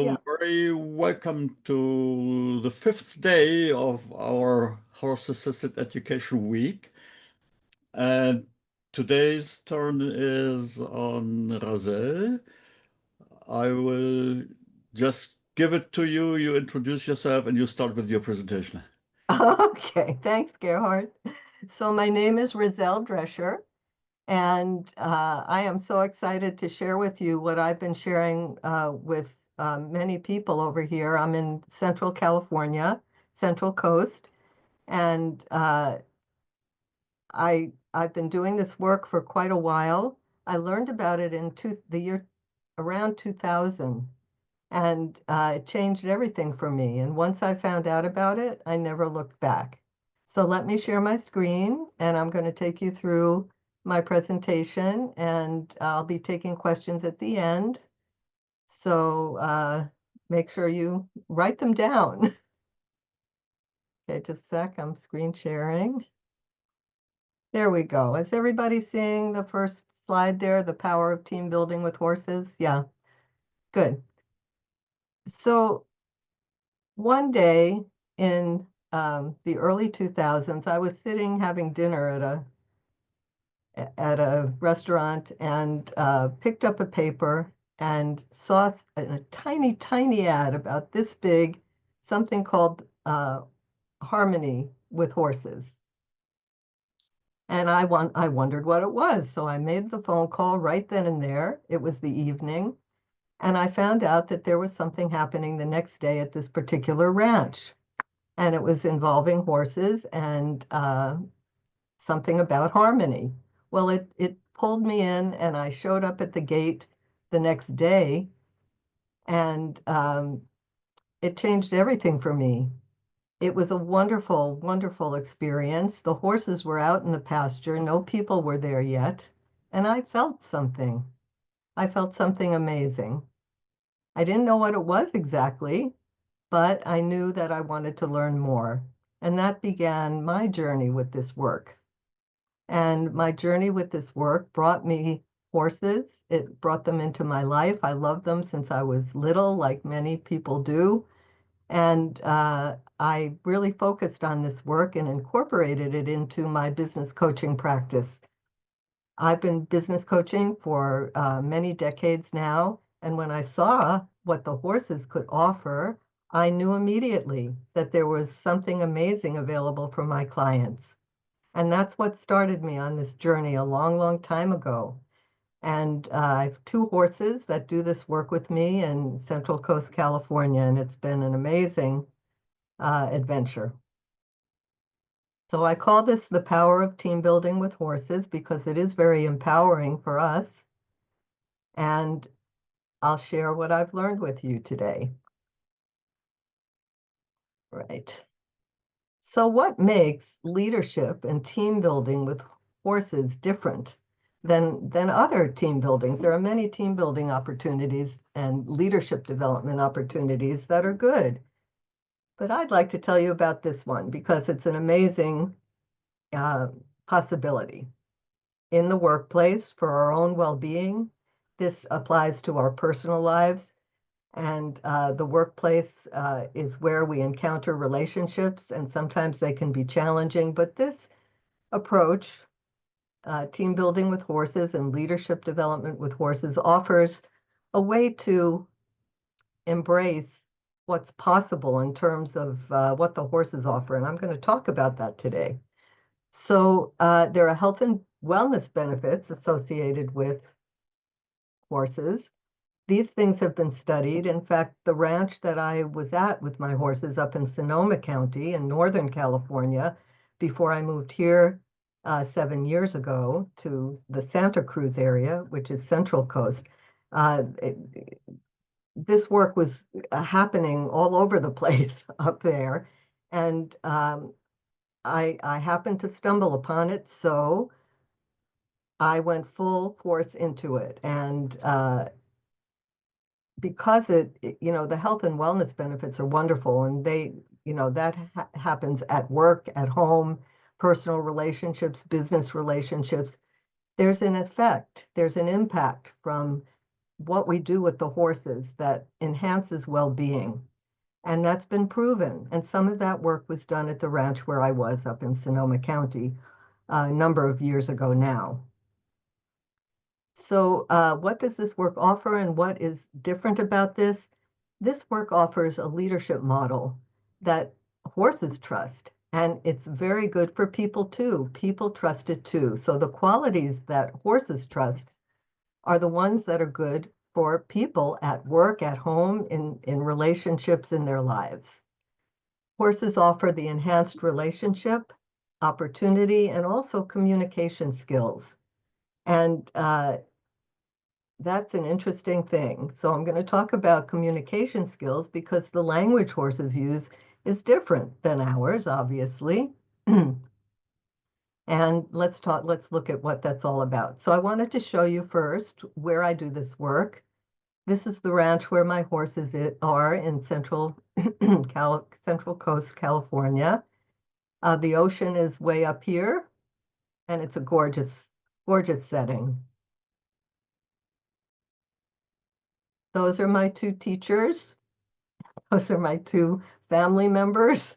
So very welcome to the fifth day of our Horse Assisted Education Week. And today's turn is on Razel. I will just give it to you. You introduce yourself and you start with your presentation. Okay, thanks, Gerhard. So my name is Razel Drescher, and I am so excited to share with you what I've been sharing with many people over here. I'm in Central California, Central Coast, and I've been doing this work for quite a while. I learned about it in the year around 2000, and it changed everything for me. And once I found out about it, I never looked back. So let me share my screen, and I'm going to take you through my presentation, and I'll be taking questions at the end. So make sure you write them down. Okay, just a sec, I'm screen sharing. There we go. Is everybody seeing the first slide there, the power of team building with horses? Yeah, good. So one day in the early 2000s, I was sitting having dinner at a restaurant and picked up a paper and saw a tiny, tiny ad about this big, something called Harmony with Horses. And I wondered what it was. So I made the phone call right then and there. It was the evening. And I found out that there was something happening the next day at this particular ranch. And it was involving horses and something about harmony. Well, it pulled me in, and I showed up at the gate the next day, and it changed everything for me. It was a wonderful, wonderful experience. The horses were out in the pasture, no people were there yet, and I felt something. I felt something amazing. I didn't know what it was exactly, but I knew that I wanted to learn more. And that began my journey with this work. And my journey with this work brought me horses. It brought them into my life. I loved them since I was little, like many people do. And I really focused on this work and incorporated it into my business coaching practice. I've been business coaching for many decades now. And when I saw what the horses could offer, I knew immediately that there was something amazing available for my clients. And that's what started me on this journey a long, long time ago. And I have two horses that do this work with me in Central Coast, California, and it's been an amazing adventure. So I call this the power of team building with horses because it is very empowering for us. And I'll share what I've learned with you today. Right. So what makes leadership and team building with horses different than other team buildings? There are many team building opportunities and leadership development opportunities that are good. But I'd like to tell you about this one because it's an amazing possibility. In the workplace, for our own well-being, this applies to our personal lives. And the workplace is where we encounter relationships, and sometimes they can be challenging. But this approach, team building with horses and leadership development with horses, offers a way to embrace what's possible in terms of what the horses offer. And I'm going to talk about that today. So there are health and wellness benefits associated with horses. These things have been studied. In fact, the ranch that I was at with my horses up in Sonoma County in Northern California, before I moved here 7 years ago to the Santa Cruz area, which is Central Coast, this work was happening all over the place up there. And I happened to stumble upon it, so I went full force into it. And because the health and wellness benefits are wonderful, and that happens at work, at home, personal relationships, business relationships. There's an effect, there's an impact from what we do with the horses that enhances well-being. And that's been proven. And some of that work was done at the ranch where I was up in Sonoma County a number of years ago now. So what does this work offer and what is different about this? This work offers a leadership model that horses trust, and it's very good for people too. People trust it too. So the qualities that horses trust are the ones that are good for people at work, at home, in relationships in their lives. Horses offer the enhanced relationship, opportunity, and also communication skills. And that's an interesting thing. So I'm going to talk about communication skills because the language horses use is different than ours, obviously. And let's look at what that's all about. So I wanted to show you first where I do this work. This is the ranch where my horses are in Central Coast, California. The ocean is way up here, and it's a gorgeous, gorgeous setting. Those are my two teachers. Those are my two family members.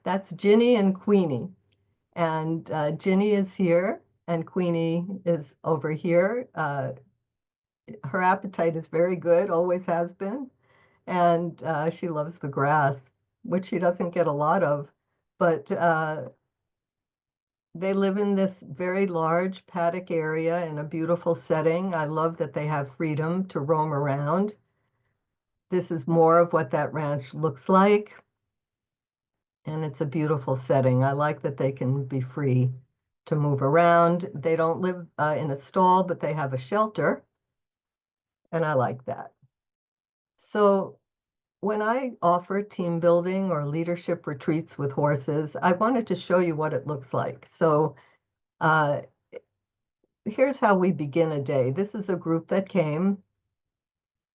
That's Ginny and Queenie. And Ginny is here, and Queenie is over here. Her appetite is very good, always has been. And she loves the grass, which she doesn't get a lot of. But they live in this very large paddock area in a beautiful setting. I love that they have freedom to roam around. This is more of what that ranch looks like. And it's a beautiful setting. I like that they can be free to move around. They don't live in a stall, but they have a shelter. And I like that. So when I offer team building or leadership retreats with horses, I wanted to show you what it looks like. So uh, here's how we begin a day. This is a group that came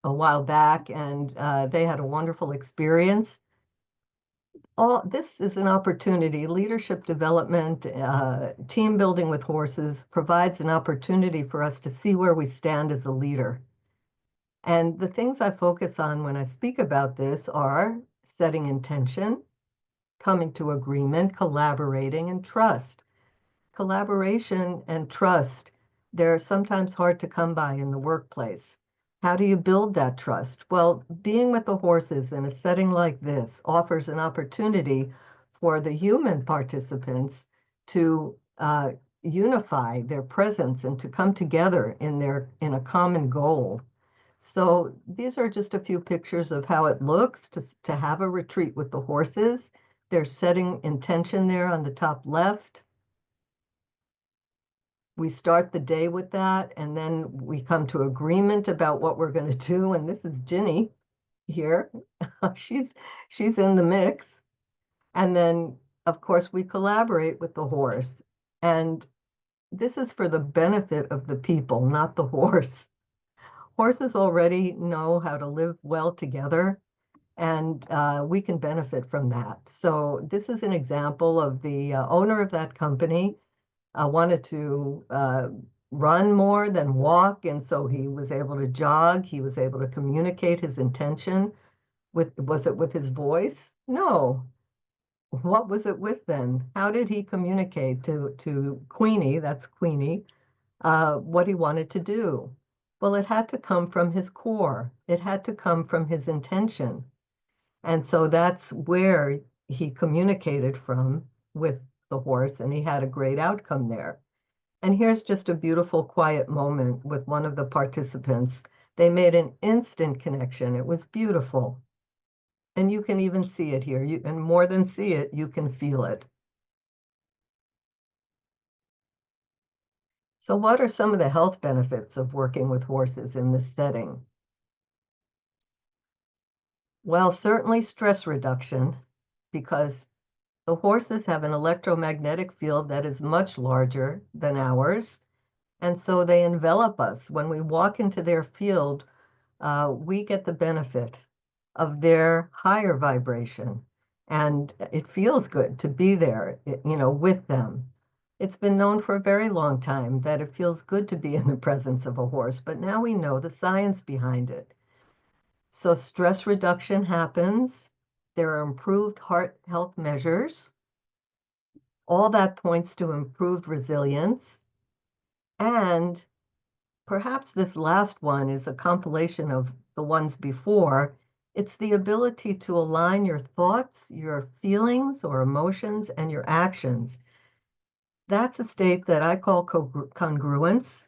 a while back, and they had a wonderful experience. This is an opportunity. Leadership development, team building with horses provides an opportunity for us to see where we stand as a leader. And the things I focus on when I speak about this are setting intention, coming to agreement, collaborating, and trust. Collaboration and trust, they're sometimes hard to come by in the workplace. How do you build that trust? Well, being with the horses in a setting like this offers an opportunity for the human participants to unify their presence and to come together in a common goal. So these are just a few pictures of how it looks to have a retreat with the horses. They're setting intention there on the top left. We start the day with that, and then we come to agreement about what we're going to do. And this is Ginny here. she's in the mix. And then, of course, we collaborate with the horse. And this is for the benefit of the people, not the horse. Horses already know how to live well together, and we can benefit from that. So this is an example of the owner of that company wanted to run more than walk, and so he was able to jog. He was able to communicate his intention was it with his voice? No. What was it with then? How did he communicate to Queenie, that's Queenie, what he wanted to do? Well, it had to come from his core. It had to come from his intention. And so that's where he communicated from with the horse, and he had a great outcome there. And here's just a beautiful, quiet moment with one of the participants. They made an instant connection. It was beautiful. And you can even see it here. And more than see it, you can feel it. So what are some of the health benefits of working with horses in this setting? Well, certainly stress reduction, because the horses have an electromagnetic field that is much larger than ours. And so they envelop us. When we walk into their field, we get the benefit of their higher vibration. And it feels good to be there, with them. It's been known for a very long time that it feels good to be in the presence of a horse, but now we know the science behind it. So stress reduction happens. There are improved heart health measures. All that points to improved resilience. And perhaps this last one is a compilation of the ones before. It's the ability to align your thoughts, your feelings or emotions, and your actions. That's a state that I call congruence.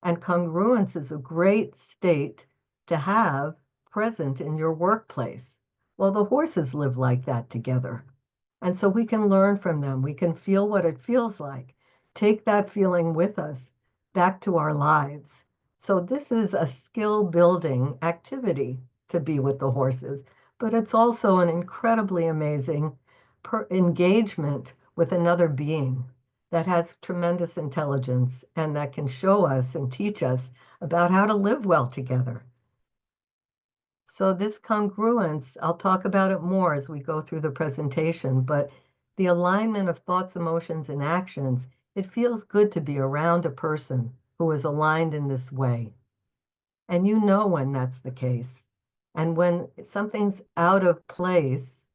And congruence is a great state to have present in your workplace. Well, the horses live like that together. And so we can learn from them. We can feel what it feels like. Take that feeling with us back to our lives. So this is a skill building activity to be with the horses, but it's also an incredibly amazing engagement with another being that has tremendous intelligence and that can show us and teach us about how to live well together. So this congruence, I'll talk about it more as we go through the presentation, but the alignment of thoughts, emotions, and actions, it feels good to be around a person who is aligned in this way. And you know when that's the case. And when something's out of place,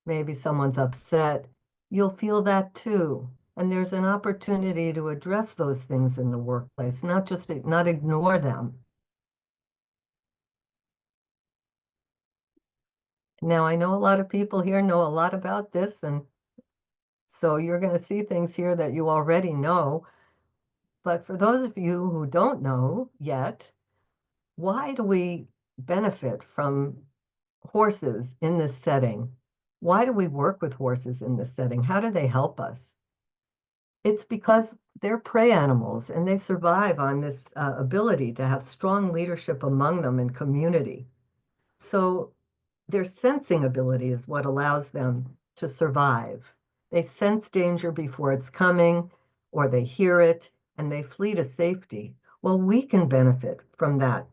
maybe someone's upset, you'll feel that too. And there's an opportunity to address those things in the workplace, not ignore them. Now, I know a lot of people here know a lot about this, and so you're going to see things here that you already know. But for those of you who don't know yet, why do we benefit from horses in this setting? Why do we work with horses in this setting? How do they help us? It's because they're prey animals and they survive on this ability to have strong leadership among them in community. So their sensing ability is what allows them to survive. They sense danger before it's coming, or they hear it and they flee to safety. Well, we can benefit from that,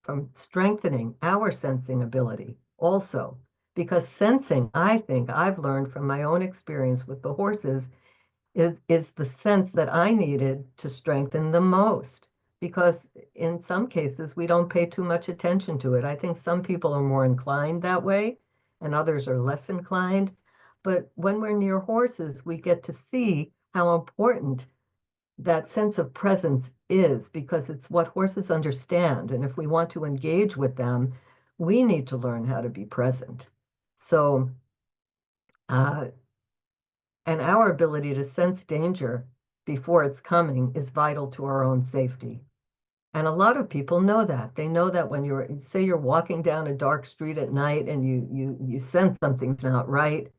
from strengthening our sensing ability also. Because sensing, I think I've learned from my own experience with the horses, is the sense that I needed to strengthen the most. Because in some cases, we don't pay too much attention to it. I think some people are more inclined that way and others are less inclined. But when we're near horses, we get to see how important that sense of presence is because it's what horses understand. And if we want to engage with them, we need to learn how to be present. So, uh, and our ability to sense danger before it's coming is vital to our own safety. And a lot of people know that. They know that when say you're walking down a dark street at night and you sense something's not right,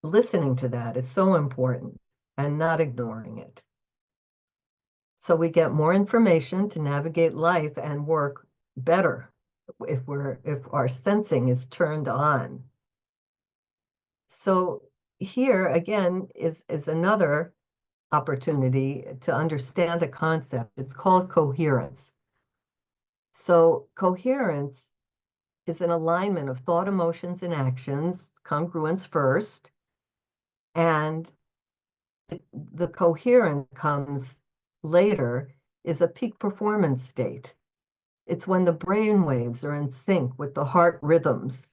listening to that is so important and not ignoring it. So we get more information to navigate life and work better if our sensing is turned on. So here again is another opportunity to understand a concept. It's called coherence. So coherence is an alignment of thought, emotions, and actions, congruence first, and the coherence comes later is a peak performance state. It's when the brain waves are in sync with the heart rhythms,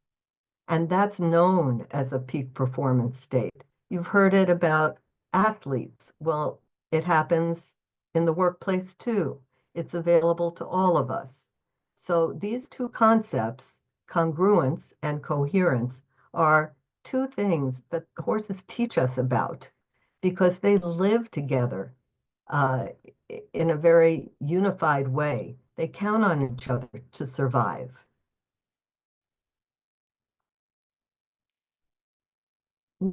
and that's known as a peak performance state. You've heard it about athletes. Well, it happens in the workplace too. It's available to all of us. So these two concepts, congruence and coherence, are two things that horses teach us about because they live together uh, in a very unified way. They count on each other to survive.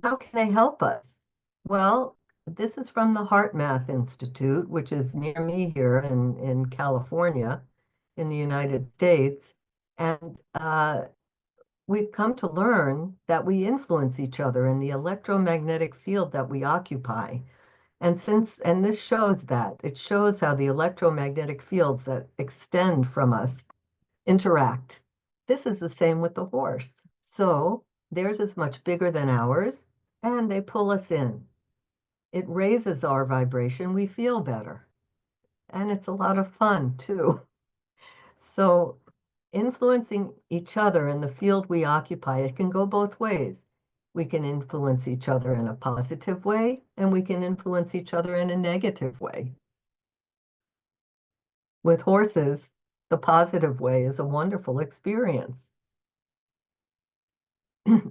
How can they help us? Well, this is from the HeartMath Institute, which is near me here in California, in the United States. And we've come to learn that we influence each other in the electromagnetic field that we occupy. And this shows that. It shows how the electromagnetic fields that extend from us interact. This is the same with the horse. So theirs is much bigger than ours, and they pull us in. it raises our vibration. We feel better. And it's a lot of fun too. So influencing each other in the field we occupy, it can go both ways. We can influence each other in a positive way, and we can influence each other in a negative way. With horses, the positive way is a wonderful experience.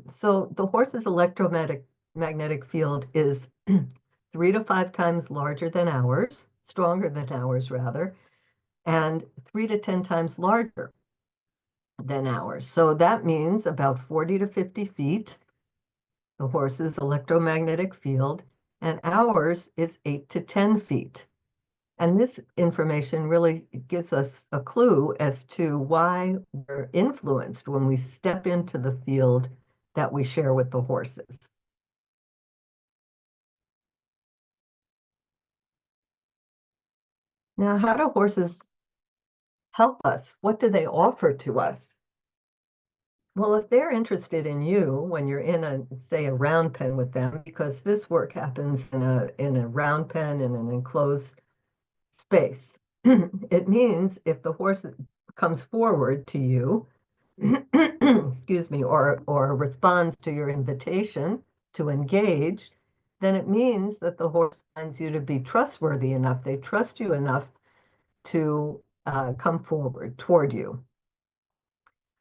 So the horse's electromagnetic field is 3 to 5 times larger than ours, stronger than ours rather, and 3 to 10 times larger than ours. So that means about 40 to 50 feet, the horse's electromagnetic field, and ours is 8 to 10 feet. And this information really gives us a clue as to why we're influenced when we step into the field that we share with the horses. Now, how do horses help us? What do they offer to us? Well, if they're interested in you when you're in say, a round pen with them, because this work happens in a round pen in an enclosed space, it means if the horse comes forward to you, excuse me, or responds to your invitation to engage, then it means that the horse finds you to be trustworthy enough. They trust you enough to come forward toward you.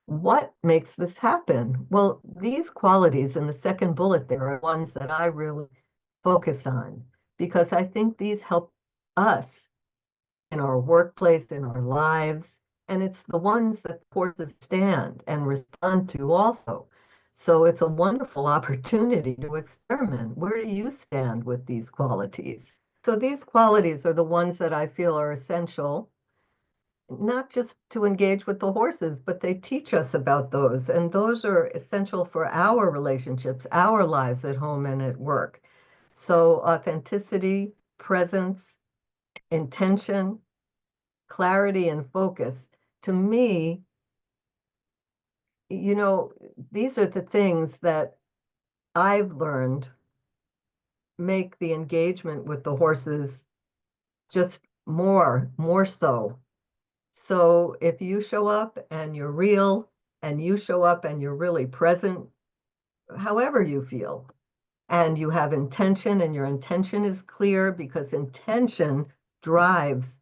What makes this happen? Well, these qualities in the second bullet there are ones that I really focus on because I think these help us in our workplace, in our lives, and it's the ones that horses stand and respond to also. So it's a wonderful opportunity to experiment. Where do you stand with these qualities? So these qualities are the ones that I feel are essential not just to engage with the horses, but they teach us about those. And those are essential for our relationships, our lives at home and at work. So authenticity, presence, intention, clarity, and focus. To me, you know, these are the things that I've learned make the engagement with the horses just more so. So if you show up and you're real and you show up and you're really present, however you feel, and you have intention and your intention is clear because intention drives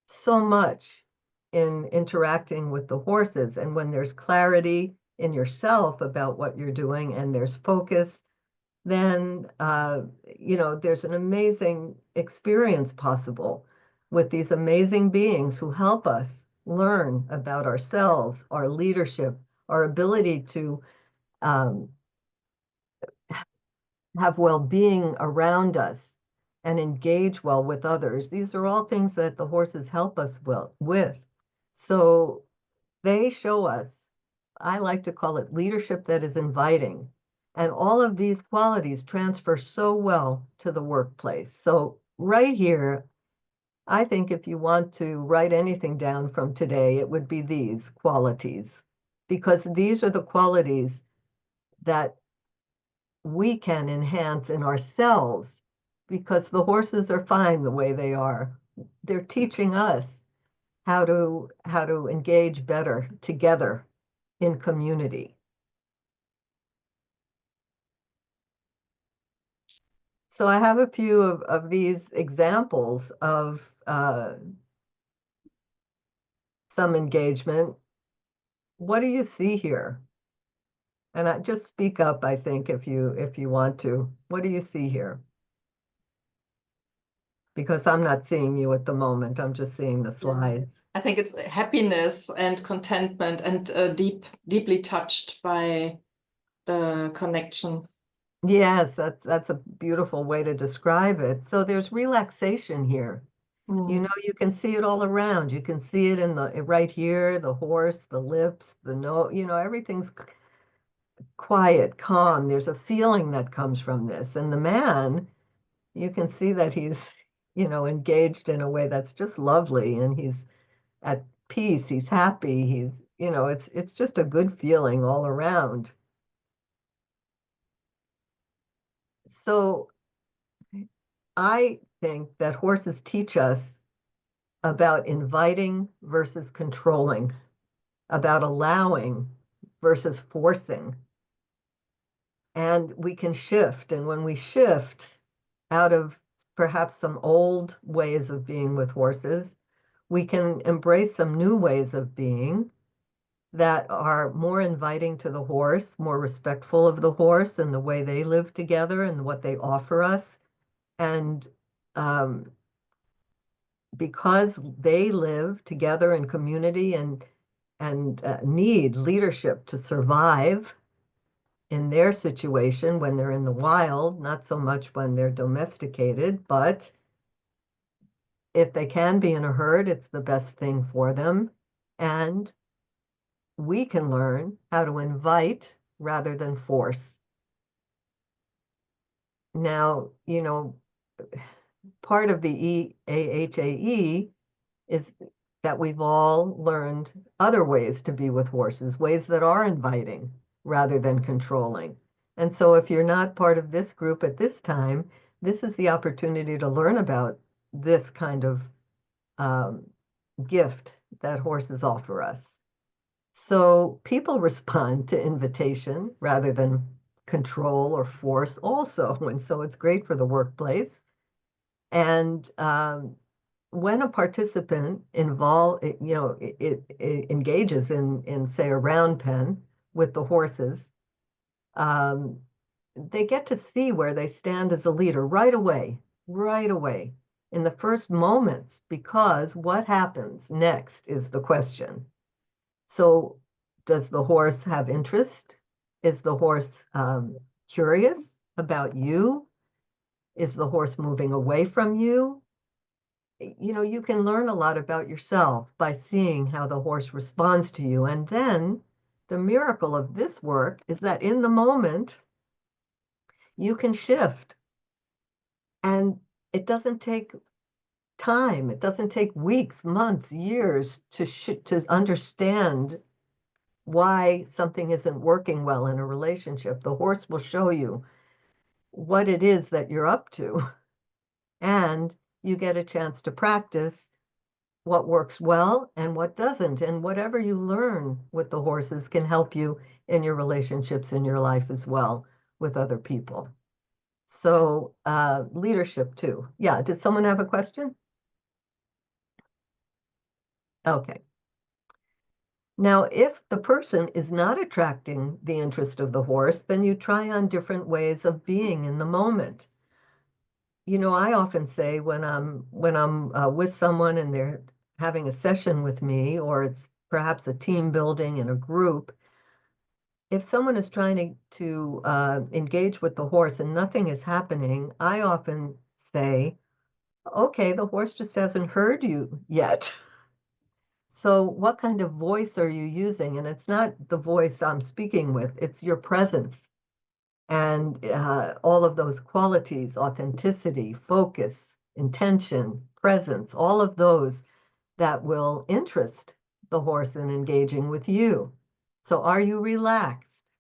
so much in interacting with the horses. And when there's clarity in yourself about what you're doing and there's focus, then there's an amazing experience possible with these amazing beings who help us learn about ourselves, our leadership, our ability to um, have well-being around us and engage well with others. These are all things that the horses help us with. So they show us, I like to call it leadership that is inviting. And all of these qualities transfer so well to the workplace. So right here, I think if you want to write anything down from today, it would be these qualities, because these are the qualities that we can enhance in ourselves because the horses are fine the way they are. They're teaching us how to engage better together in community. So I have a few of these examples of some engagement. What do you see here? And just speak up, I think, if you want to. What do you see here? Because I'm not seeing you at the moment. I'm just seeing the slides. I think it's happiness and contentment and deeply touched by the connection. Yes, that's a beautiful way to describe it. So there's relaxation here. You know, you can see it all around. You can see it in the right here, the horse, the lips, the nose, everything's quiet, calm. There's a feeling that comes from this. And the man, you can see that he's, engaged in a way that's just lovely and he's at peace, he's happy, it's just a good feeling all around. So I think that horses teach us about inviting versus controlling, about allowing versus forcing. And we can shift. And when we shift out of perhaps some old ways of being with horses, we can embrace some new ways of being that are more inviting to the horse, more respectful of the horse and the way they live together and what they offer us. And because they live together in community and need leadership to survive in their situation when they're in the wild, not so much when they're domesticated, but if they can be in a herd, it's the best thing for them. And we can learn how to invite rather than force. Now, part of the AHAE is that we've all learned other ways to be with horses, ways that are inviting rather than controlling. And so if you're not part of this group at this time, this is the opportunity to learn about this kind of gift that horses offer us. So people respond to invitation rather than control or force also. And so it's great for the workplace. And when a participant it engages in say a round pen with the horses, they get to see where they stand as a leader right away in the first moments, because what happens next is the question. So does the horse have interest? Is the horse curious about you? Is the horse moving away from you? You can learn a lot about yourself by seeing how the horse responds to you. And then the miracle of this work is that in the moment, you can shift. And it doesn't take time. It doesn't take weeks, months, years to understand why something isn't working well in a relationship. The horse will show you what it is that you're up to. And you get a chance to practice what works well and what doesn't. And whatever you learn with the horses can help you in your relationships in your life as well with other people. So leadership too. Yeah, did someone have a question? Okay. Now, if the person is not attracting the interest of the horse, then you try on different ways of being in the moment. I often say when I'm with someone and they're having a session with me, or it's perhaps a team building in a group, if someone is trying to engage with the horse and nothing is happening, I often say, okay, the horse just hasn't heard you yet. So what kind of voice are you using? And it's not the voice I'm speaking with, it's your presence. And all of those qualities, authenticity, focus, intention, presence, all of those that will interest the horse in engaging with you. So are you relaxed?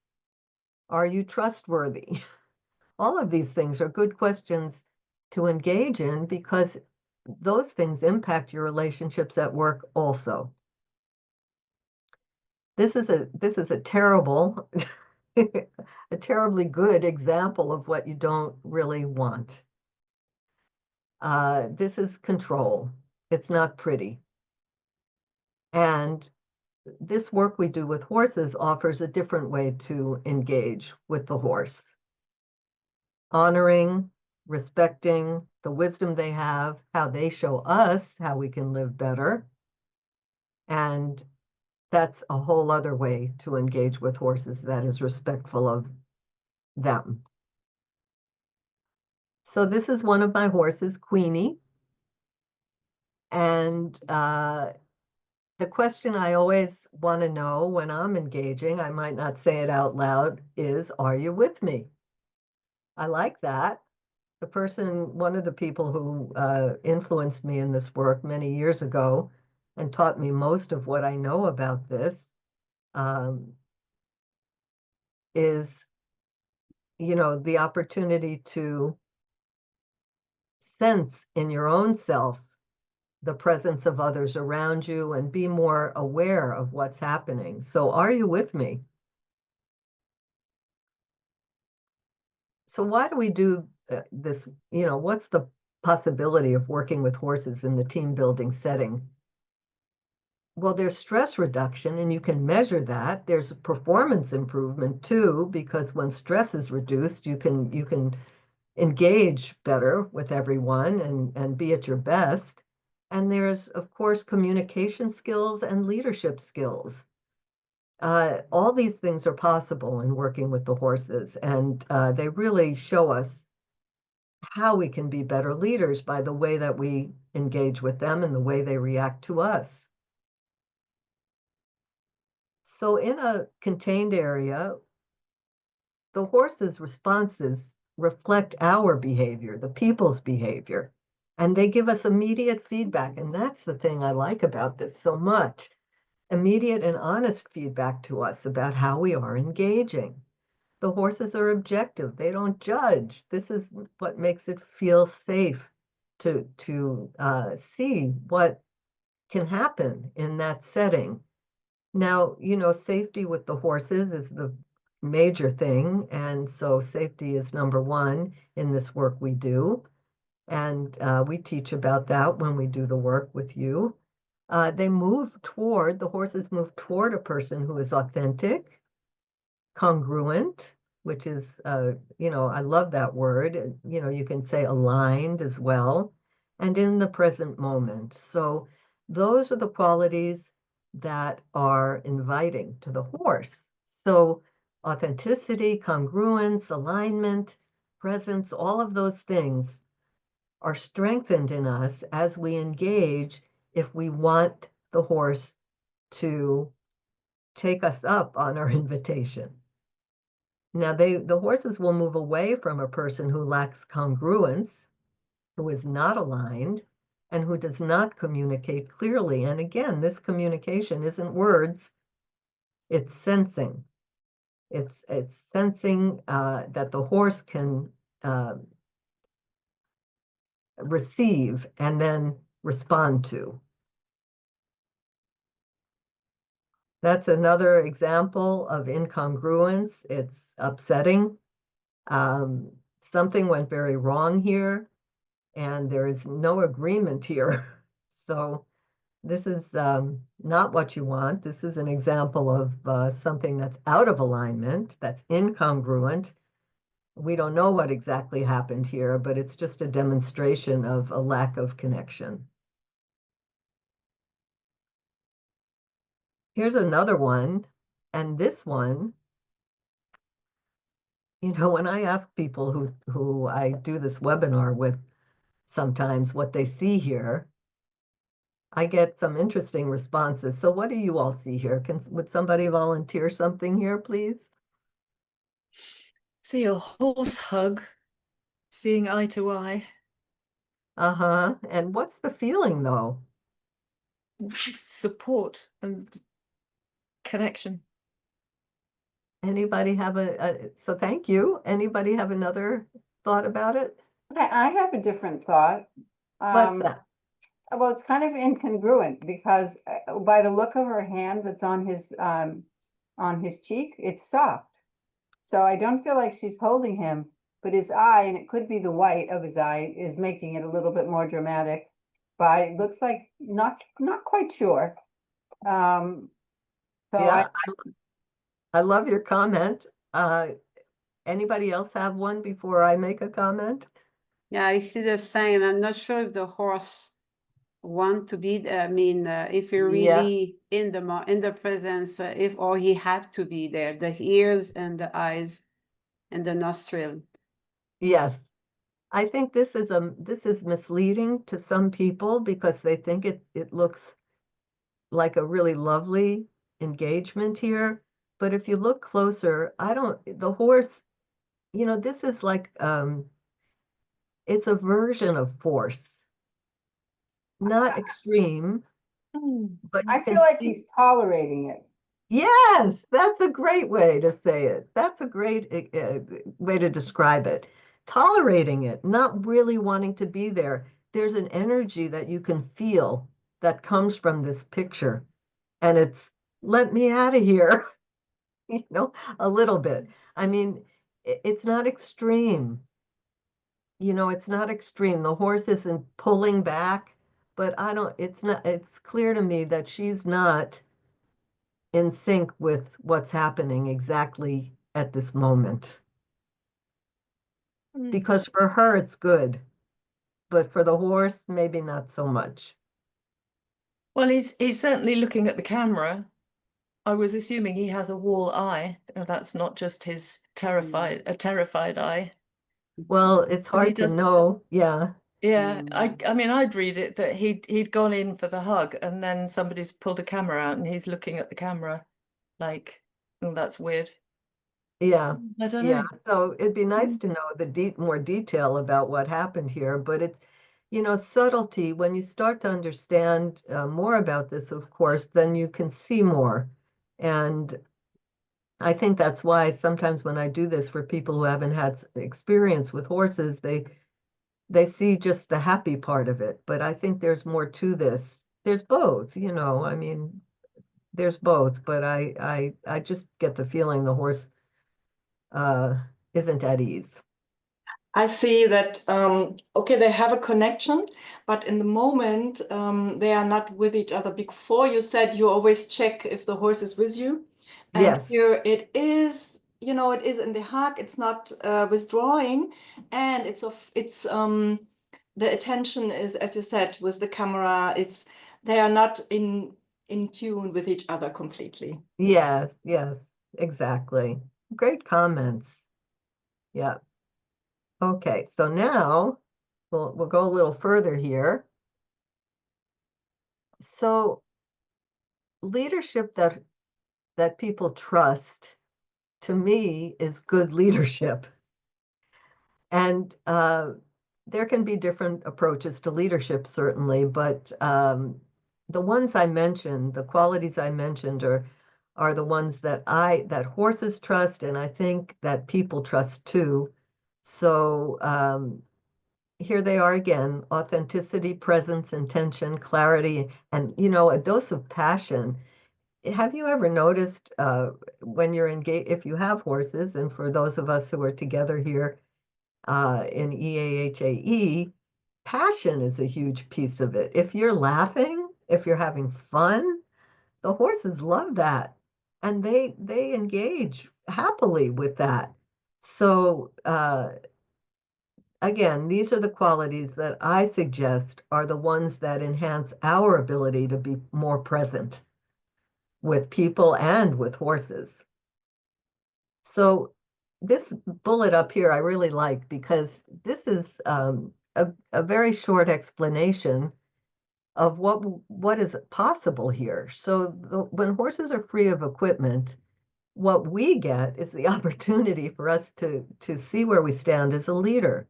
Are you trustworthy? All of these things are good questions to engage in, because those things impact your relationships at work also. This is a terrible, a terribly good example of what you don't really want. This is control. It's not pretty. And this work we do with horses offers a different way to engage with the horse. Honoring, respecting the wisdom they have, how they show us how we can live better. And that's a whole other way to engage with horses that is respectful of them. So this is one of my horses, Queenie. And the question I always want to know when I'm engaging, I might not say it out loud, is, are you with me? I like that. One of the people who influenced me in this work many years ago and taught me most of what I know about this is, the opportunity to sense in your own self the presence of others around you and be more aware of what's happening. So are you with me? So why do we do this? You know, what's the possibility of working with horses in the team building setting? Well, there's stress reduction, and you can measure that. There's a performance improvement too, because when stress is reduced, you can engage better with everyone and be at your best. And there's, of course, communication skills and leadership skills. All these things are possible in working with the horses, and they really show us how we can be better leaders by the way that we engage with them and the way they react to us. So in a contained area, the horse's responses reflect our behavior, the people's behavior, and they give us immediate feedback. And that's the thing I like about this so much. Immediate and honest feedback to us about how we are engaging. The horses are objective. They don't judge. This is what makes it feel safe to see what can happen in that setting. Now, you know, safety with the horses is the major thing. And so safety is number one in this work we do. And we teach about that when we do the work with you. The horses move toward a person who is authentic, congruent, which is, you know, I love that word. You know, you can say aligned as well, and in the present moment. So those are the qualities that are inviting to the horse. So authenticity, congruence, alignment, presence, all of those things are strengthened in us as we engage if we want the horse to take us up on our invitation. Now, the horses will move away from a person who lacks congruence, who is not aligned, and who does not communicate clearly. And again, this communication isn't words, it's sensing. It's sensing that the horse can receive and then respond to. That's another example of incongruence. It's upsetting. Something went very wrong here, and there is no agreement here. So this is not what you want. This is an example of something that's out of alignment, that's incongruent. We don't know what exactly happened here, but it's just a demonstration of a lack of connection. Here's another one, and this one, you know, when I ask people who I do this webinar with sometimes what they see here, I get some interesting responses. So what do you all see here? Would somebody volunteer something here, please? See a horse hug, seeing eye to eye. Uh-huh. And what's the feeling though? Support and connection. Anybody have so thank you. Anybody have another thought about it? I have a different thought. What's that? Well, it's kind of incongruent because by the look of her hand that's on his cheek, it's soft. So I don't feel like she's holding him, but his eye, and it could be the white of his eye, is making it a little bit more dramatic. But it looks like not quite sure. So Yeah, I love your comment. Anybody else have one before I make a comment? Yeah, I see the same. I'm not sure if the horse want to be there. I mean, if you're really in the presence, or he had to be there, the ears and the eyes and the nostril. Yes. I think this is misleading to some people because they think it looks like a really lovely engagement here. But if you look closer, the horse, you know, this is like it's a version of force. Not extreme, but I feel like he's tolerating it. Yes, that's a great way to say it. That's a great way to describe it. tolerating it, not really wanting to be there. There's an energy that you can feel that comes from this picture, and it's let me out of here, a little bit. I mean, it's not extreme. It's not extreme. The horse isn't pulling back, but it's clear to me that she's not in sync with what's happening exactly at this moment. Because for her, it's good, but for the horse, maybe not so much. Well, he's certainly looking at the camera. I was assuming he has a wall eye. That's not just his a terrified eye. Well, it's But he hard to does. know. Yeah. Yeah, I mean, I'd read it that he'd gone in for the hug, and then somebody's pulled a camera out, and he's looking at the camera, like, oh, that's weird. Yeah. I don't Yeah. know. So it'd be nice to know the more detail about what happened here, but it's, subtlety. When you start to understand more about this, of course, then you can see more. And I think that's why sometimes when I do this for people who haven't had experience with horses, they see just the happy part of it. But I think there's more to this. There's both, I mean, there's both, but I just get the feeling the horse uh, isn't at ease. I see that, okay, they have a connection, but in the moment, they are not with each other. Before you said you always check if the horse is with you. And Yes. here it is, it is in the hug, it's not withdrawing, and the attention is, as you said, with the camera, they are not in tune with each other completely. Yes, exactly. Great comments. Yeah. Okay, so now we'll go a little further here. So leadership that people trust, to me, is good leadership. And there can be different approaches to leadership, certainly, but the ones I mentioned, the qualities I mentioned are the ones that horses trust, and I think that people trust too. So here they are again: authenticity, presence, intention, clarity, and a dose of passion. Have you ever noticed when you're engaged, if you have horses, and for those of us who are together here in EAHAE, passion is a huge piece of it. If you're laughing, if you're having fun, the horses love that, and they engage happily with that. So again, these are the qualities that I suggest are the ones that enhance our ability to be more present with people and with horses. So this bullet up here I really like, because this is a very short explanation of what is possible here. So when horses are free of equipment, what we get is the opportunity for us to see where we stand as a leader.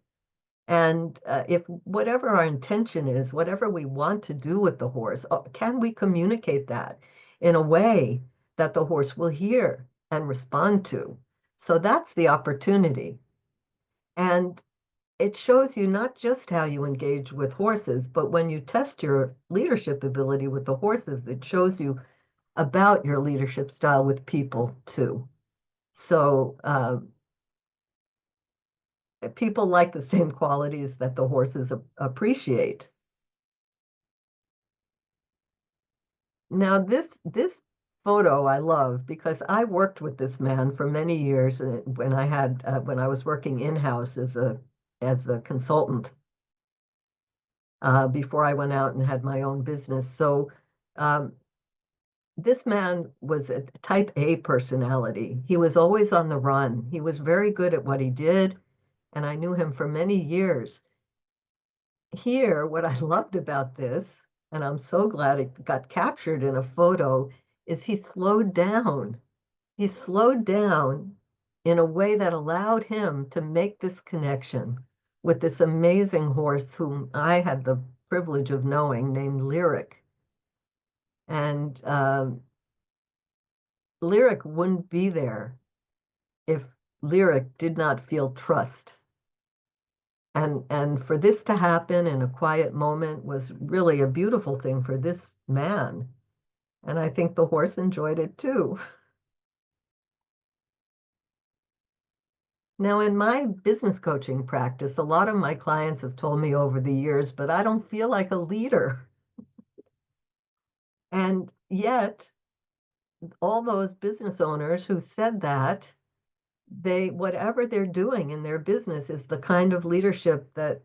And if whatever our intention is, whatever we want to do with the horse, can we communicate that in a way that the horse will hear and respond to? So that's the opportunity. And it shows you not just how you engage with horses, but when you test your leadership ability with the horses, it shows you about your leadership style with people too. So people like the same qualities that the horses appreciate. Now this photo I love, because I worked with this man for many years when I was working in-house as a consultant before I went out and had my own business. So this man was a type A personality. He was always on the run. He was very good at what he did, and I knew him for many years. Here, what I loved about this, and I'm so glad it got captured in a photo, is he slowed down. He slowed down in a way that allowed him to make this connection with this amazing horse whom I had the privilege of knowing, named Lyric. And Lyric wouldn't be there if Lyric did not feel trust. And for this to happen in a quiet moment was really a beautiful thing for this man. And I think the horse enjoyed it too. Now, in my business coaching practice, a lot of my clients have told me over the years, but I don't feel like a leader. And yet, all those business owners who said that, whatever they're doing in their business is the kind of leadership that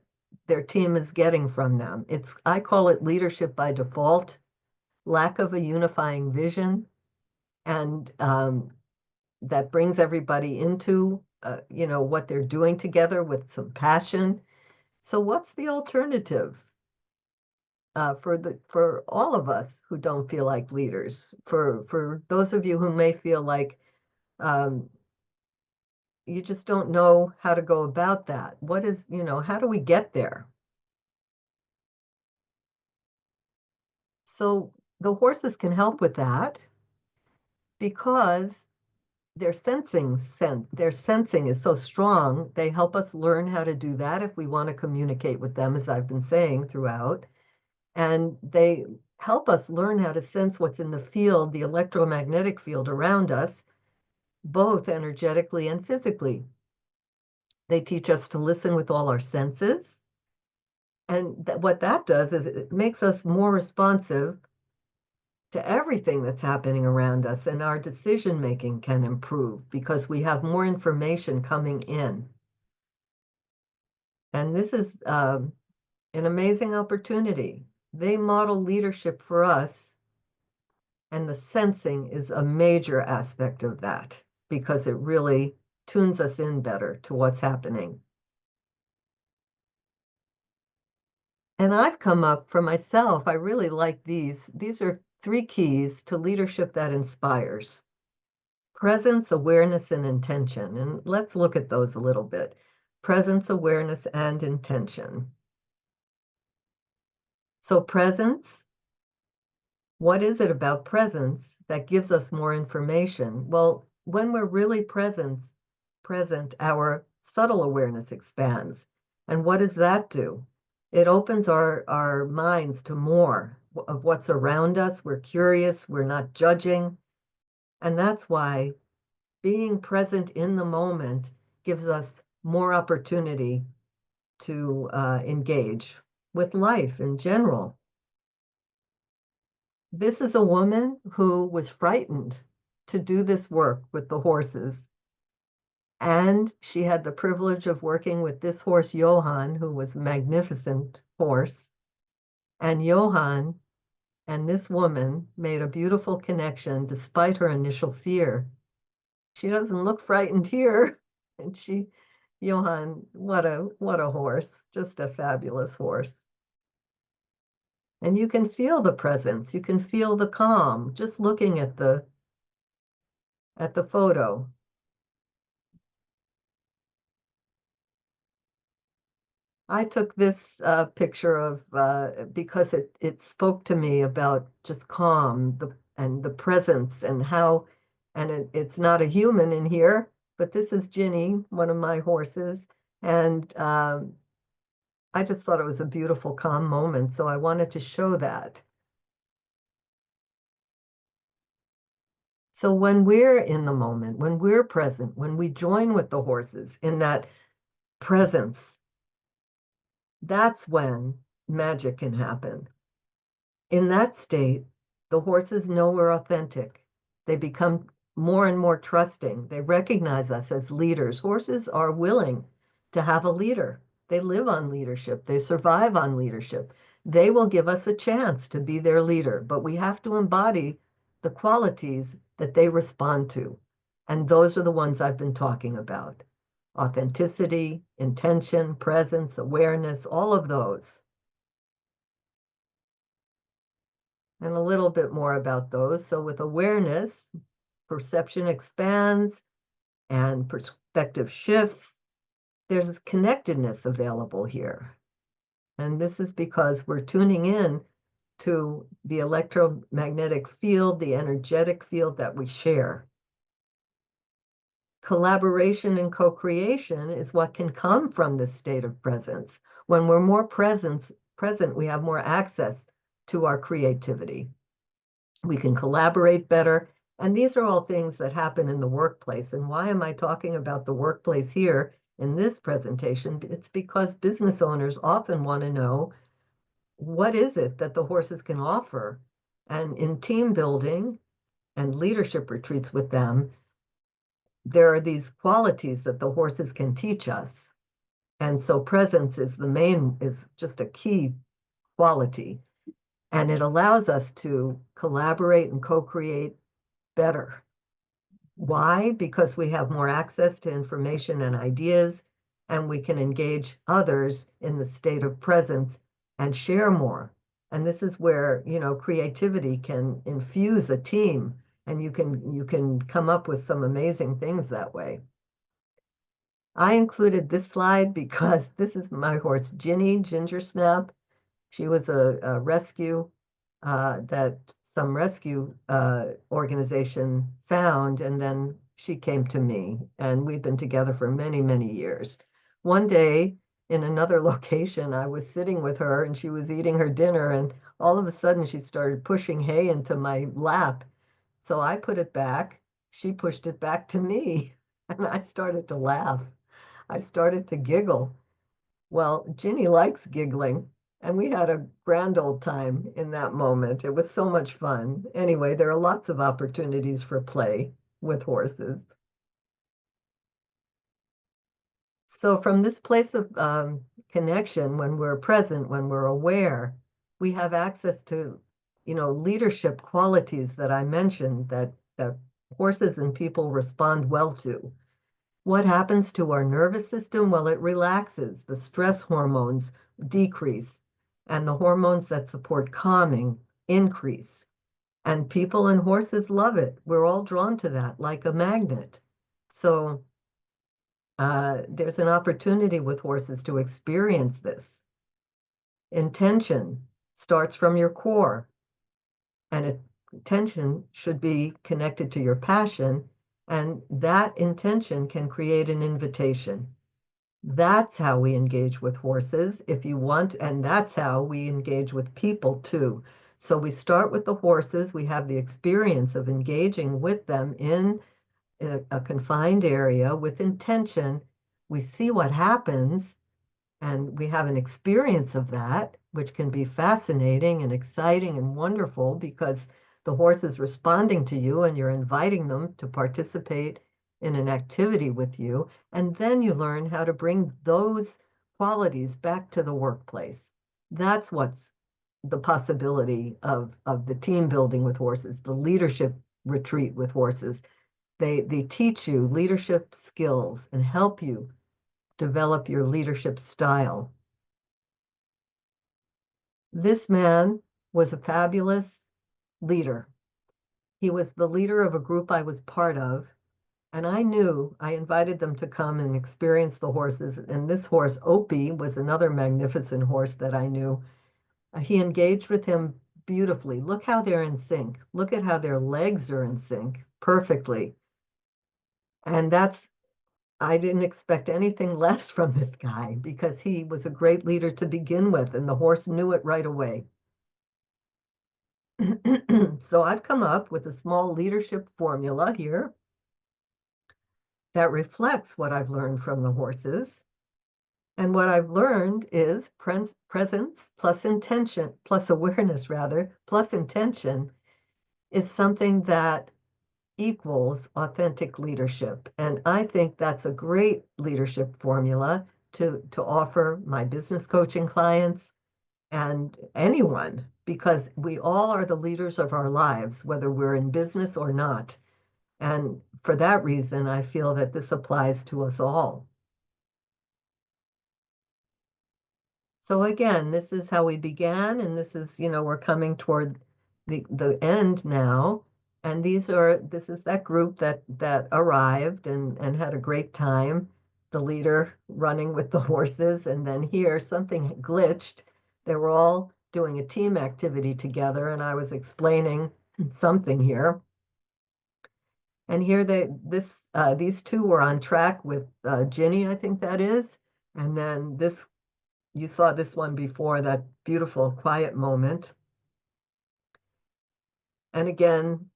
their team is getting from them. I call it leadership by default, lack of a unifying vision, and that brings everybody into what they're doing together with some passion. So what's the alternative for all of us who don't feel like leaders? For those of you who may feel like you just don't know how to go about that. How do we get there? So the horses can help with that because their sensing is so strong. They help us learn how to do that if we want to communicate with them, as I've been saying throughout. And they help us learn how to sense what's in the field, the electromagnetic field around us, both energetically and physically. They teach us to listen with all our senses. And what that does is it makes us more responsive to everything that's happening around us, and our decision making can improve because we have more information coming in. And this is an amazing opportunity. They model leadership for us, and the sensing is a major aspect of that because it really tunes us in better to what's happening. And I've come up for myself, I really like these. These are 3 keys to leadership that inspires: presence, awareness, and intention. And let's look at those a little bit. Presence, awareness, and intention. So presence, what is it about presence that gives us more information? Well, when we're really present, our subtle awareness expands. And what does that do? It opens our minds to more of what's around us. We're curious, we're not judging. And that's why being present in the moment gives us more opportunity to engage with life in general. This is a woman who was frightened to do this work with the horses. And she had the privilege of working with this horse, Johan, who was a magnificent horse. And Johan and this woman made a beautiful connection despite her initial fear. She doesn't look frightened here. And Johan, what a horse, just a fabulous horse. And you can feel the presence, you can feel the calm just looking at the photo. I took this picture of because it spoke to me about just calm and the presence and how, and it's not a human in here, but this is Ginny, one of my horses, and I just thought it was a beautiful, calm moment, so I wanted to show that. So when we're in the moment, when we're present, when we join with the horses in that presence, that's when magic can happen. In that state, the horses know we're authentic. They become more and more trusting. They recognize us as leaders. Horses are willing to have a leader. They live on leadership. They survive on leadership. They will give us a chance to be their leader, but we have to embody the qualities that they respond to. And those are the ones I've been talking about: authenticity, intention, presence, awareness, all of those. And a little bit more about those. So with awareness, perception expands and perspective shifts. There's connectedness available here. And this is because we're tuning in to the electromagnetic field, the energetic field that we share. collaboration and co-creation is what can come from this state of presence. When we're more present, we have more access to our creativity. We can collaborate better. And these are all things that happen in the workplace. And why am I talking about the workplace here in this presentation? It's because business owners often want to know, what is it that the horses can offer? And in team building and leadership retreats with them, there are these qualities that the horses can teach us. And so presence is just a key quality. And it allows us to collaborate and co-create better. Why? Because we have more access to information and ideas, and we can engage others in the state of presence and share more. And this is where, creativity can infuse a team, and you can come up with some amazing things that way. I included this slide because this is my horse, Ginny Gingersnap. She was a rescue that some rescue organization found, and then she came to me, and we've been together for many, many years. One day in another location, I was sitting with her and she was eating her dinner, and all of a sudden she started pushing hay into my lap. So I put it back, she pushed it back to me, and I started to laugh. I started to giggle. Well, Ginny likes giggling, and we had a grand old time in that moment. It was so much fun. Anyway, there are lots of opportunities for play with horses. So from this place of connection, when we're present, when we're aware, we have access to, leadership qualities that I mentioned that horses and people respond well to. What happens to our nervous system? Well, it relaxes. The stress hormones decrease, and the hormones that support calming increase. And people and horses love it. We're all drawn to that like a magnet. So there's an opportunity with horses to experience this. Intention starts from your core, and intention should be connected to your passion, and that intention can create an invitation. That's how we engage with horses, if you want, and that's how we engage with people too. So we start with the horses, we have the experience of engaging with them in a confined area with intention. We see what happens, and we have an experience of that, which can be fascinating and exciting and wonderful because the horse is responding to you and you're inviting them to participate in an activity with you. And then you learn how to bring those qualities back to the workplace. That's what's the possibility of the team building with horses, the leadership retreat with horses. They teach you leadership skills and help you develop your leadership style. This man was a fabulous leader. He was the leader of a group I was part of, and I invited them to come and experience the horses. And this horse, Opie, was another magnificent horse that I knew. He engaged with him beautifully. Look how they're in sync. Look at how their legs are in sync perfectly. And I didn't expect anything less from this guy because he was a great leader to begin with, and the horse knew it right away. So I've come up with a small leadership formula here that reflects what I've learned from the horses. And what I've learned is presence plus intention, plus awareness rather, plus intention is something that equals authentic leadership. And I think that's a great leadership formula to offer my business coaching clients and anyone, because we all are the leaders of our lives, whether we're in business or not. And for that reason, I feel that this applies to us all. So again, this is how we began, and this is, we're coming toward the end now. And this is that group that arrived and had a great time, the leader running with the horses. And then here something glitched. They were all doing a team activity together, and I was explaining something here. And here this these two were on track with Ginny, I think that is. And then this, you saw this one before, that beautiful quiet moment. And again,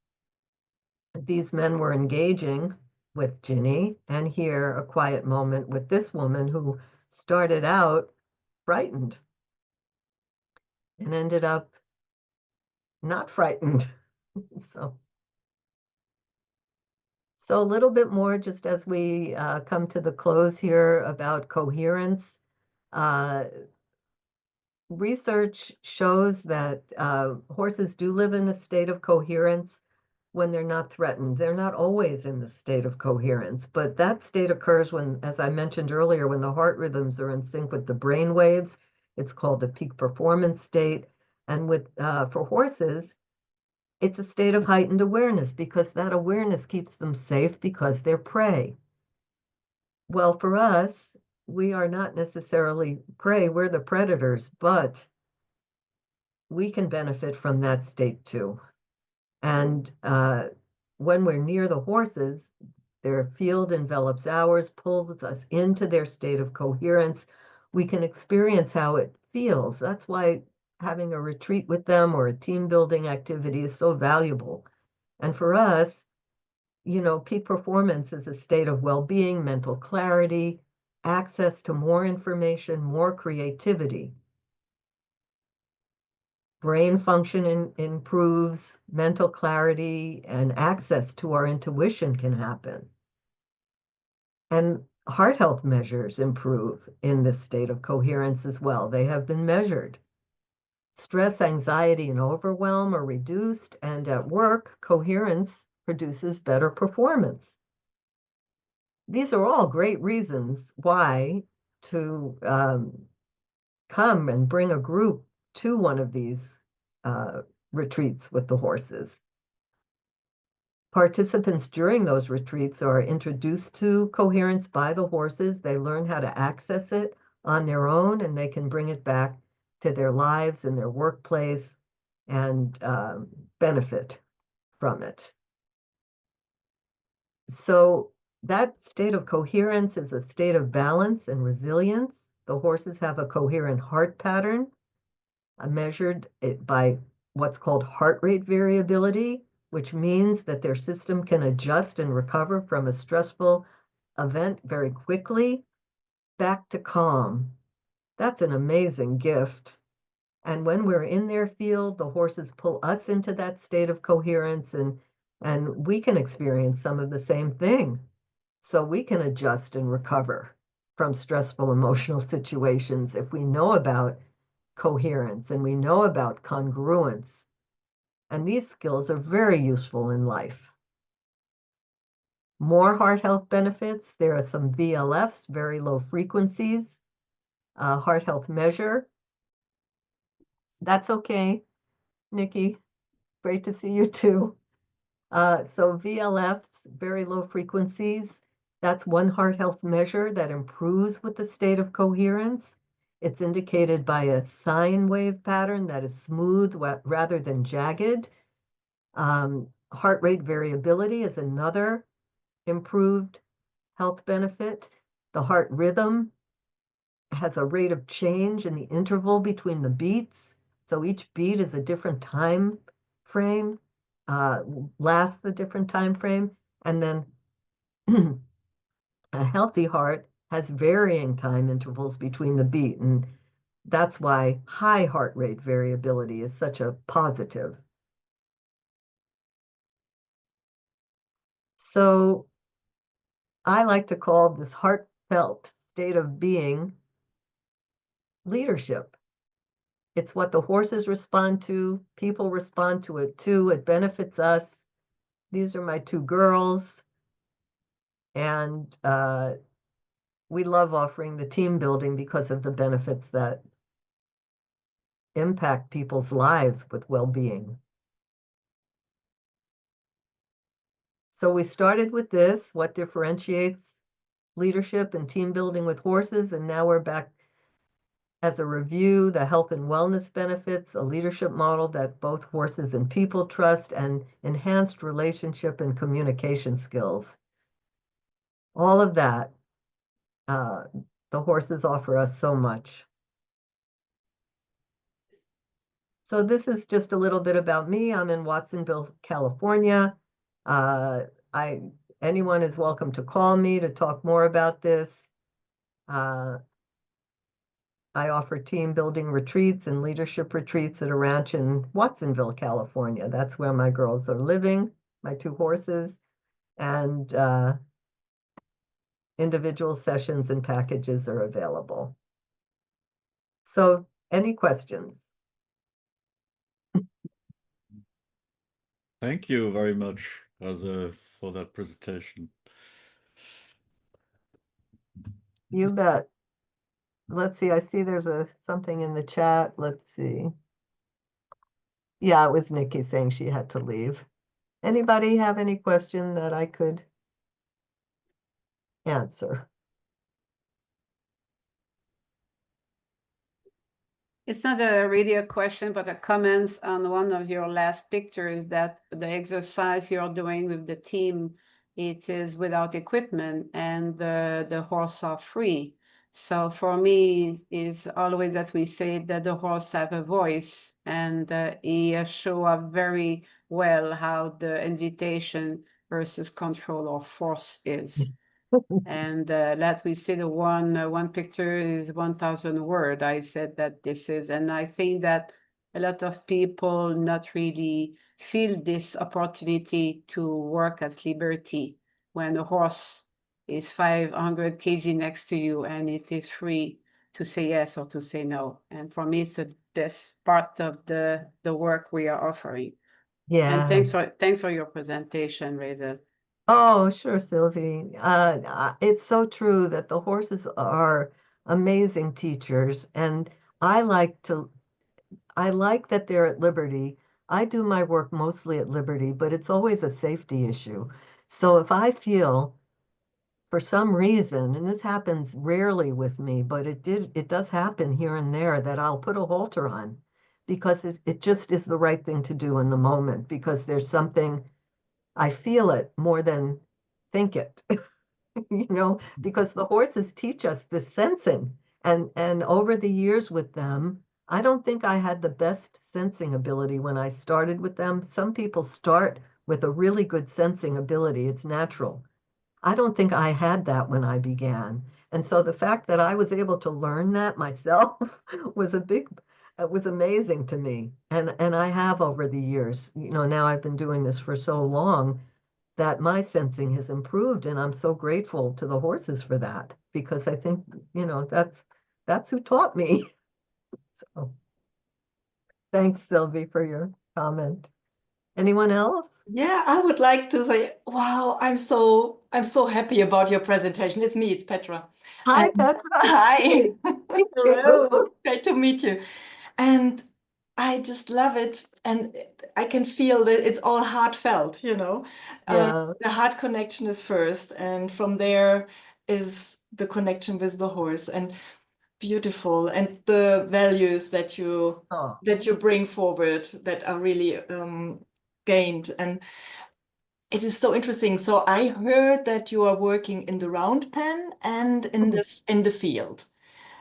these men were engaging with Ginny, and here a quiet moment with this woman who started out frightened and ended up not frightened. So a little bit more just as we come to the close here about coherence. Research shows that horses do live in a state of coherence when they're not threatened. They're not always in the state of coherence, but that state occurs when, as I mentioned earlier, when the heart rhythms are in sync with the brain waves. It's called a peak performance state. And with for horses, it's a state of heightened awareness because that awareness keeps them safe because they're prey. Well, for us, we are not necessarily prey, we're the predators, but we can benefit from that state too. And when we're near the horses, their field envelops ours, pulls us into their state of coherence. We can experience how it feels. That's why having a retreat with them or a team building activity is so valuable. And for us, you know, peak performance is a state of well-being, mental clarity, access to more information, more creativity. Brain function improves, mental clarity and access to our intuition can happen. And heart health measures improve in this state of coherence as well. They have been measured. Stress, anxiety, and overwhelm are reduced, and at work, coherence produces better performance. These are all great reasons why to come and bring a group to one of these retreats with the horses. Participants during those retreats are introduced to coherence by the horses. They learn how to access it on their own, and they can bring it back to their lives and their workplace and benefit from it. So that state of coherence is a state of balance and resilience. The horses have a coherent heart pattern, measured by what's called heart rate variability, which means that their system can adjust and recover from a stressful event very quickly back to calm. That's an amazing gift. And when we're in their field, the horses pull us into that state of coherence, and we can experience some of the same thing. So we can adjust and recover from stressful emotional situations if we know about coherence and we know about congruence. And these skills are very useful in life. More heart health benefits. There are some VLFs, very low frequencies, heart health measure. That's okay, Nikki. Great to see you too. So VLFs, very low frequencies, that's one heart health measure that improves with the state of coherence. It's indicated by a sine wave pattern that is smooth rather than jagged. Heart rate variability is another improved health benefit. The heart rhythm has a rate of change in the interval between the beats. So each beat is a different time frame, lasts a different time frame. And then a healthy heart has varying time intervals between the beat. And that's why high heart rate variability is such a positive. So I like to call this heartfelt state of being leadership. It's what the horses respond to. People respond to it too. It benefits us. These are my two girls. And we love offering the team building because of the benefits that impact people's lives with well-being. So we started with this, what differentiates leadership and team building with horses, and now we're back as a review, the health and wellness benefits, a leadership model that both horses and people trust, and enhanced relationship and communication skills. all of that. The horses offer us so much. So this is just a little bit about me. I'm in Watsonville, California. Anyone is welcome to call me to talk more about this. I offer team building retreats and leadership retreats at a ranch in Watsonville, California. That's where my girls are living, my 2 horses, and individual sessions and packages are available. So, any questions? Thank you very much for that presentation. You bet. Let's see, I see there's something in the chat. Let's see. Yeah, it was Nikki saying she had to leave. Anybody have any question that I could answer? It's not really a question, but a comment on one of your last pictures that the exercise you're doing with the team, it is without equipment and the horse are free. So for me, is always that we say that the horse have a voice, and he show up very well how the invitation versus control or force is. And let we see the one picture is 1,000 word. I said that this is, and I think that a lot of people not really feel this opportunity to work at Liberty when a horse is 500 kg next to you and it is free to say yes or to say no. And for me, it's the best part of the work we are offering. Yeah. And thanks for your presentation, Reza. Oh, sure, Sylvie. It's so true that the horses are amazing teachers, and I like that they're at Liberty. I do my work mostly at Liberty, but it's always a safety issue. So if I feel for some reason, and this happens rarely with me, but it does happen here and there, that I'll put a halter on because it just is the right thing to do in the moment, because there's something, I feel it more than think it, because the horses teach us this sensing. And over the years with them, I don't think I had the best sensing ability when I started with them. Some people start with a really good sensing ability. It's natural. I don't think I had that when I began. And so the fact that I was able to learn that myself was it was amazing to me. And I have over the years, now I've been doing this for so long that my sensing has improved. And I'm so grateful to the horses for that, because I think, that's who taught me. So thanks, Sylvie, for your comment. Anyone else? Yeah, I would like to say, wow, I'm so happy about your presentation. It's me, it's Petra. Hi, And Petra. hi. Thank Hello. you. Great to meet you. And I just love it. And I can feel that it's all heartfelt, Yeah. The heart connection is first, and from there is the connection with the horse. And beautiful. And the values that you Oh. bring forward that are really gained. And it is so interesting. So I heard that you are working in the round pen and in the field.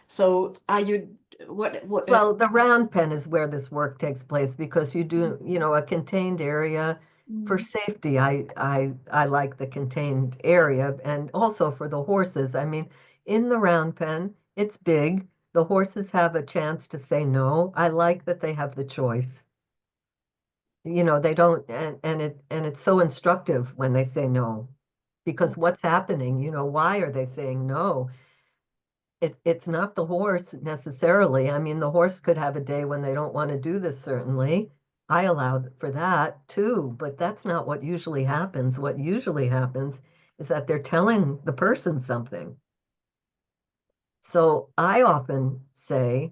So are you what Well, the round pen is where this work takes place, because you do, a contained area for safety. I like the contained area, and also for the horses. I mean, in the round pen, it's big. The horses have a chance to say no. I like that they have the choice. They don't, and it's so instructive when they say no, because what's happening, why are they saying no? It's not the horse necessarily. I mean, the horse could have a day when they don't want to do this, certainly. I allow for that too, but that's not what usually happens. What usually happens is that they're telling the person something. So I often say,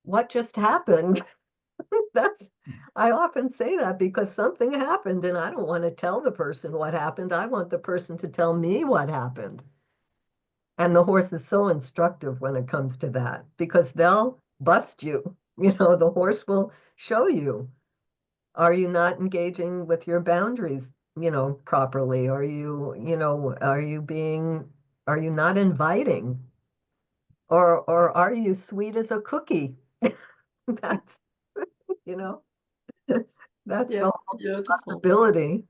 what just happened? I often say that because something happened and I don't want to tell the person what happened. I want the person to tell me what happened. And the horse is so instructive when it comes to that, because they'll bust you. The horse will show you. Are you not engaging with your boundaries? properly? Are you not inviting? Or are you sweet as a cookie? That's, you know, that's Yeah, the whole beautiful. possibility.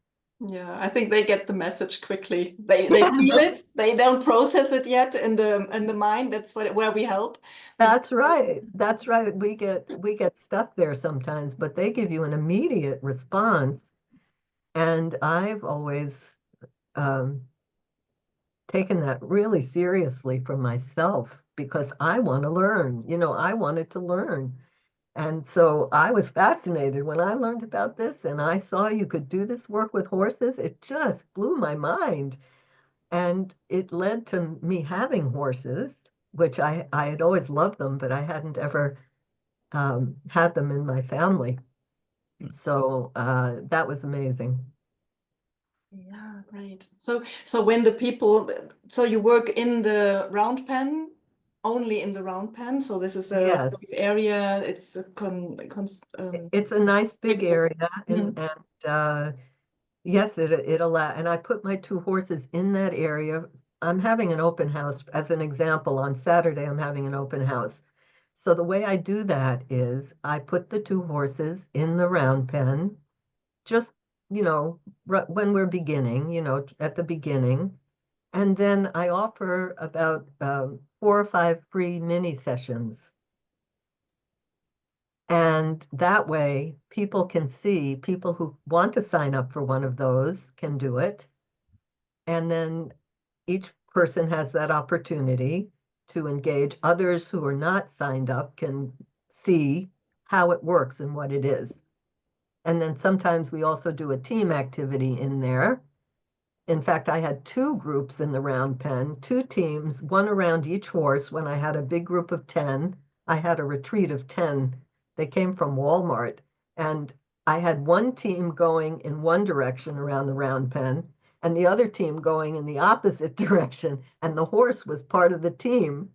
Yeah, I think they get the message quickly. They feel it. They don't process it yet in the mind. That's where we help. That's right. That's right. We get stuck there sometimes, but they give you an immediate response. And I've always um, taken that really seriously for myself because I want to learn. I wanted to learn. And so I was fascinated when I learned about this and I saw you could do this work with horses. It just blew my mind. And it led to me having horses, which I had always loved them, but I hadn't ever had them in my family. So that was amazing. Yeah, right. So when the people, so you work in the round pen, only in the round pen. So this is a Yes, safe area. It's a it's a nice big protected. area, and yes, it allow. And I put my two horses in that area. I'm having an open house, as an example. On Saturday, I'm having an open house. So the way I do that is I put the two horses in the round pen, just, when we're beginning, at the beginning. And then I offer about 4 or 5 free mini sessions. And that way, people can see, people who want to sign up for one of those can do it. And then each person has that opportunity to engage. Others who are not signed up can see how it works and what it is. And then sometimes we also do a team activity in there. In fact, I had 2 groups in the round pen, 2 teams, one around each horse. When I had a big group of 10, I had a retreat of 10. They came from Walmart. And I had one team going in one direction around the round pen and the other team going in the opposite direction. And the horse was part of the team.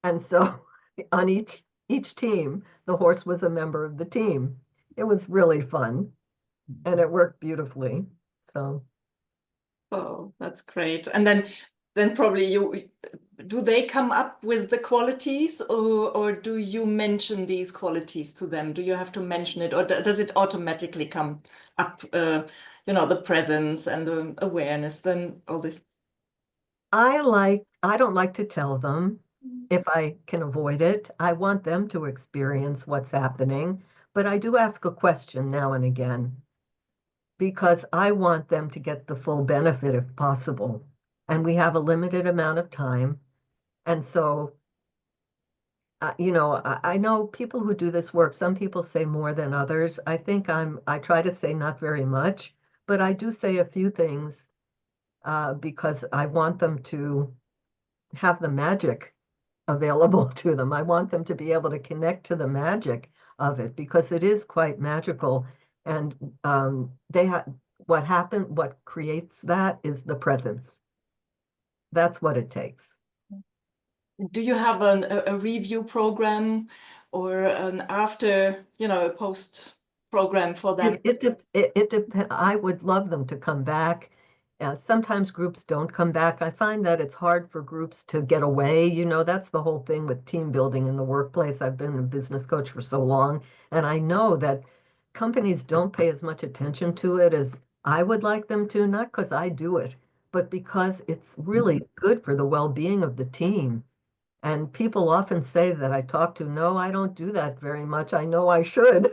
And so on each team, the horse was a member of the team. It was really fun and it worked beautifully. So Oh, that's great. And then probably do they come up with the qualities or do you mention these qualities to them? Do you have to mention it or does it automatically come up, the presence and the awareness, then all this? I don't like to tell them if I can avoid it. I want them to experience what's happening, but I do ask a question now and again because I want them to get the full benefit if possible. And we have a limited amount of time. And so, I know people who do this work, some people say more than others. I think I try to say not very much, but I do say a few things because I want them to have the magic available to them. I want them to be able to connect to the magic of it because it is quite magical. And what creates that is the presence. That's what it takes. Do you have a review program or an after, a post program for them? It depends. I would love them to come back. Sometimes groups don't come back. I find that it's hard for groups to get away. That's the whole thing with team building in the workplace. I've been a business coach for so long, and I know that companies don't pay as much attention to it as I would like them to, not because I do it, but because it's really good for the well-being of the team. And people often say that I talk to, no, I don't do that very much. I know I should,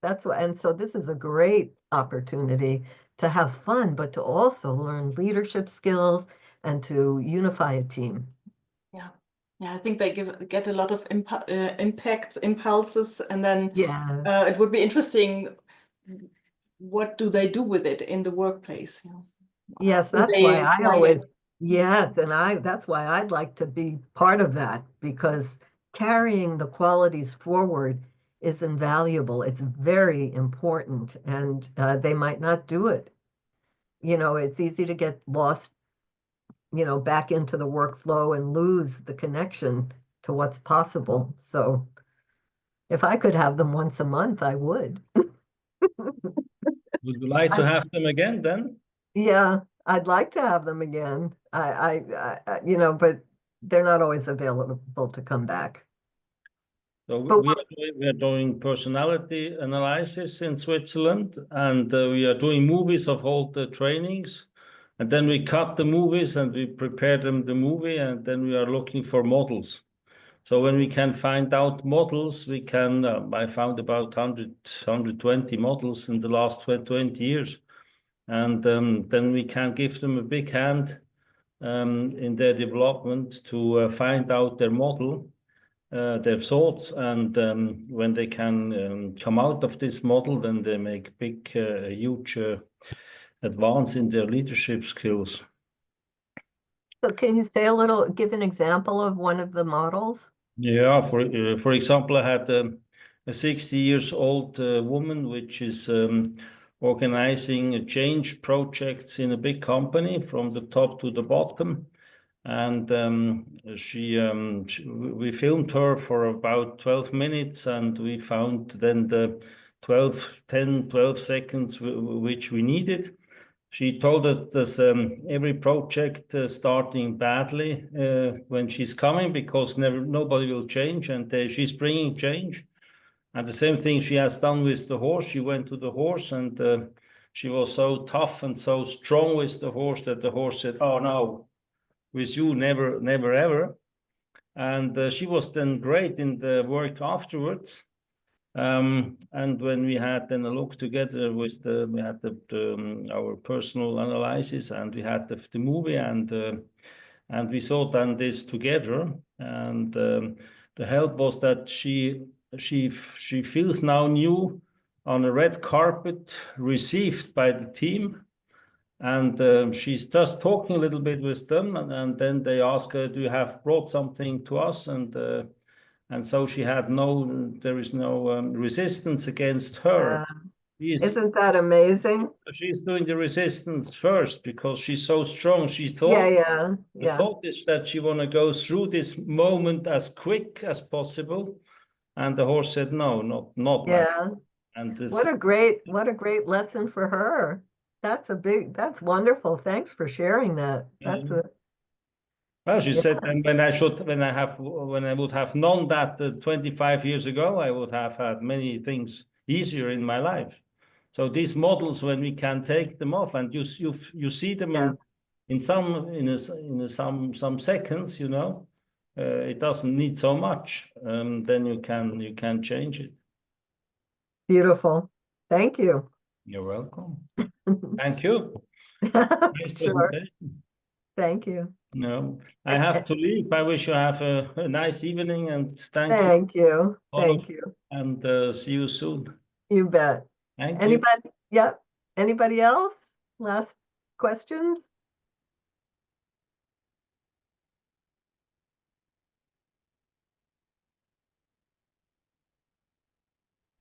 that's what, and so this is a great opportunity to have fun, but to also learn leadership skills and to unify a team. Yeah. Yeah, I think they get a lot of impact, impulses, and then Yeah. it would be interesting, what do they do with it in the workplace? Yes, Do that's they why I apply always, it? yes, and that's why I'd like to be part of that because carrying the qualities forward is invaluable. It's very important, and they might not do it. It's easy to get lost, back into the workflow and lose the connection to what's possible. So if I could have them once a month, I would. Would you like to have them again then? Yeah, I'd like to have them again. You know, but they're not always available to come back. So But we are doing personality analysis in Switzerland, and we are doing movies of all the trainings. And then we cut the movies and we prepare them the movie, and then we are looking for models. So when we can find out models, we can, I found about 120 models in the last 20 years. And then we can give them a big hand in their development to find out their model, their thoughts, and when they can come out of this model, then they make big, huge advance in their leadership skills. So can you say give an example of one of the models? Yeah, for example, I had a 60 years old woman, which is organizing change projects in a big company from the top to the bottom. And we filmed her for about 12 minutes, and we found then the 12 seconds which we needed. She told us that every project starting badly when she's coming, because nobody will change, and she's bringing change. And the same thing she has done with the horse. She went to the horse, and she was so tough and so strong with the horse that the horse said, "Oh no, with you, never, never, ever." And she was then great in the work afterwards. And when we had then a look together with we had our personal analysis, and we had the movie, and we saw then this together. And the help was that she feels now new on a red carpet, received by the team. And she's just talking a little bit with them, and then they ask her, "Do you have brought something to us?" And so she had there is no resistance against her. Isn't that amazing? She's doing the resistance first because she's so strong. She thought, the thought is that she want to go through this moment as quick as possible, and the horse said, "No, not like that." And what a great lesson for her. That's wonderful. Thanks for sharing that. Well, she said, and when I would have known that 25 years ago, I would have had many things easier in my life. So these models, when we can take them off, and you see them in some seconds, you know, it doesn't need so much. Then you can change it. Beautiful. Thank you. You're welcome. Thank you. Sure. Thank you. No, I have to leave. I wish you have a nice evening, and thank you. Thank you. And see you soon. You bet. Thank Anybody? you. Yep. Anybody else? Last questions?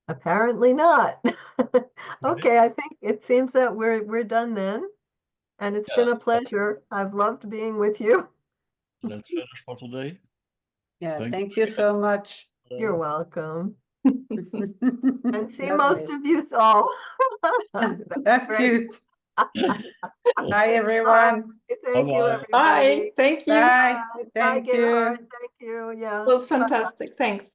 Apparently not. Okay, I think it seems that we're done then. And it's been a pleasure. I've loved being with you. Let's finish for today. Yeah, thank you so much. You're welcome. And see most of you all. That's cute. Bye, everyone. Thank you, everybody. Bye. Thank you. Bye. Bye, Thank you. Gerhard. Thank you. Yeah. It was fantastic. Thanks.